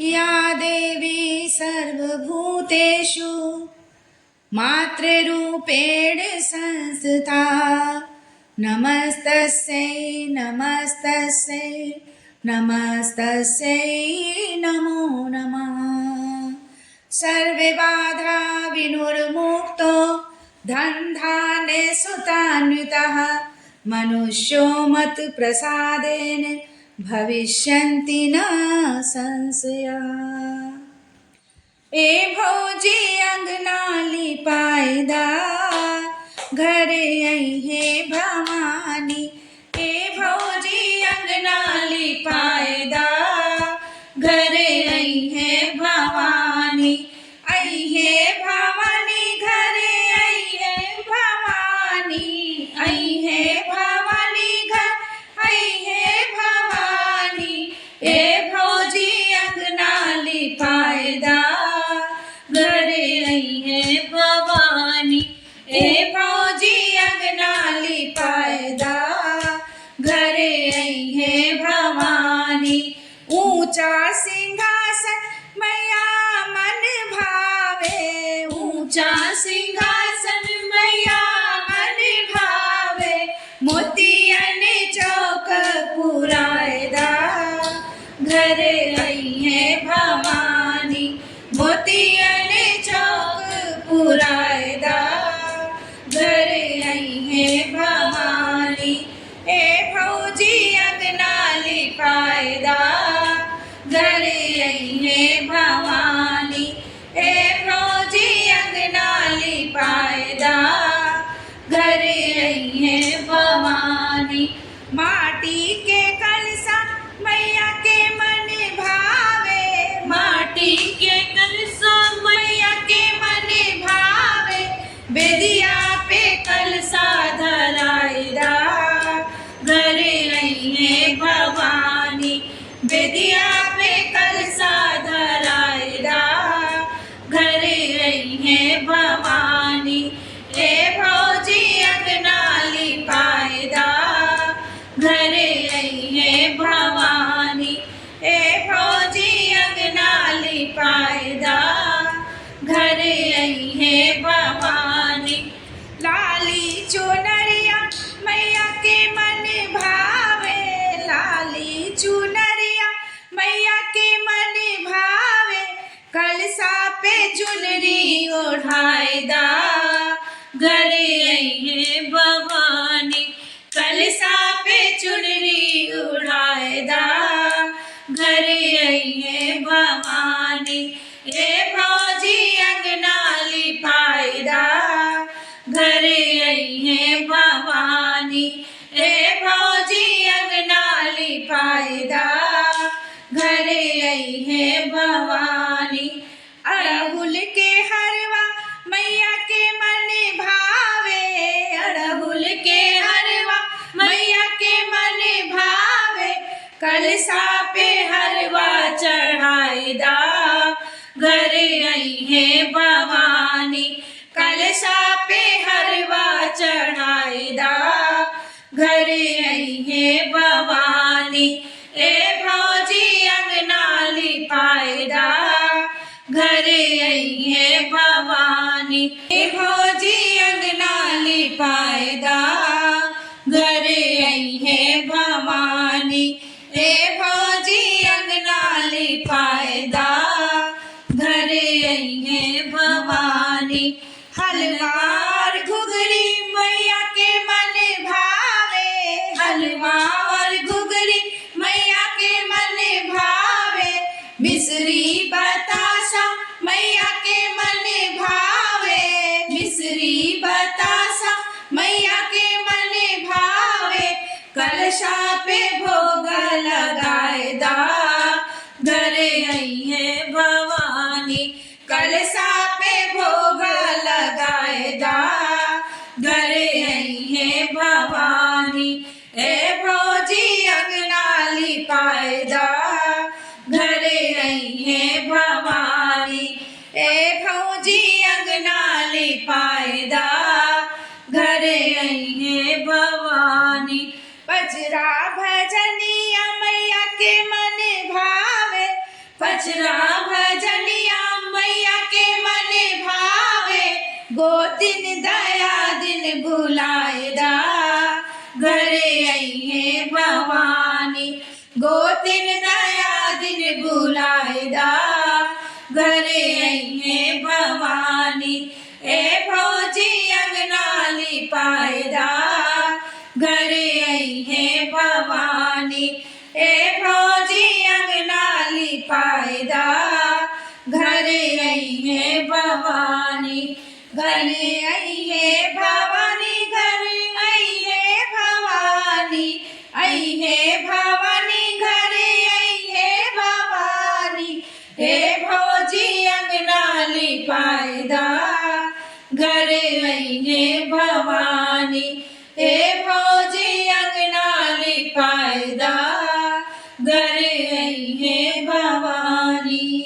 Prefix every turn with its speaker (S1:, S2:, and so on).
S1: या देवी सर्वभूतेषु मातृरूपेण संस्थिता नमस्तस्यै नमस्तस्यै नमस्तस्यै नमो नमः। सर्वे बाधा विनुर्मुक्तो धनधान्यसुतान्वितः मनुष्यो मत्प्रसादेन भविष्यन्ति न संशयः। ए भौजी अंगना लिपायदा घरे आई है भवानी। ए भौजी अंगना लिपायदा घरे आई है भवानी। आई है भवानी घरे आई है भवानी। आई है भवानी घर आई है भवानी। ए भौजी अंगना लिपायदा घरे आई है भवानी। ए भौजी अंगना लिपायदा घरे आई है भवानी। ऊंचा सिंहासन मैया मन भावे। ऊंचा सिंहासन मैया मन भावे। मोतियन चौक पुरायदा घरे आई है भवानी। मोतियन चौक पुरायदा घरे आई है भवानी। ए भौजी अंगना लिपायदा घरे आई है भवानी। ए भौजी अंगना लिपायदा घरे आई है भवानी। माटी के कलसा मैया के मन भावे। माटी के कलसा मैया के मन भावे। बेदिया पे कलसा धरायदा घरे आई है भवानी। बेदिया पे कलसा धरायदा घरे आई है भवानी। ए भौजी अंगना लिपायदा घरे आई है भवानी। ए भौजी अंगना लिपायदा घरे आई है भवानी। लाली चुनरिया मैया के मन भावे। लाली चुनरिया मैया के मन भावे। कलसा पे चुनरी ओढ़ायदा घरे आई है भवानी। कलसा पे चुनरी ओढ़ायदा घरे आई है भवानी। ए भौजी अंगना लिपायदा घरे आई है भवानी। ए भौजी अंगना लिपायदा घरे आई है भवानी। अड़हुल के हरवा मैया के मन भावे। अड़हुल के हरवा मैया के मन भावे। कलसा पे हरवा चढ़ायदा घरे आई है भवानी। कलसा पे हरवा चढ़ायदा घरे आई है भवानी। ए भौजी अंगना लिपायदा घरे आई है भवानी। ए भौजी अंगना लिपायदा घरे आई है भवानी। ए भौजी अंगना लिपायदा घरे आई है भवानी। हलवा और घुघरी मैया के मन भावे। हलवा और घुघरी मैया के मन भावे। मिश्री बतासा मैया के मन भावे। मिश्री बतासा मैया के मन भावे। कलशा पे भोग लगायदा घरे आई है भवानी। कलशा पे भोग लगायदा घरे आई है भवानी। ए भौजी अंगना लिपायदा घरे आई है भवानी। ए भौजी अंगना लिपायदा घरे आई है भवानी। बजरा भजनिया मैया के मन भावे। पचरा भजनिया मैया के मन भावे गोतिन दया दिन बुलाएदा घरे अइहे भवानी गोतिन दया दिन बुलाएदा घरे अइहे भवानी ए भौजी अंगना लिपाएदा घरे अइहे भवानी ए भौजी अंगना लिपाएदा घरे अइहे भवानी घरे अइहे भवानी घरे अइहे भवानी अइहे भवानी घरे अइहे भवानी हे भौजी अंगना लिपाएदा घरे अइहे भवानी हे भौजी अंगना लिपाएदा घरे अइहे भवानी।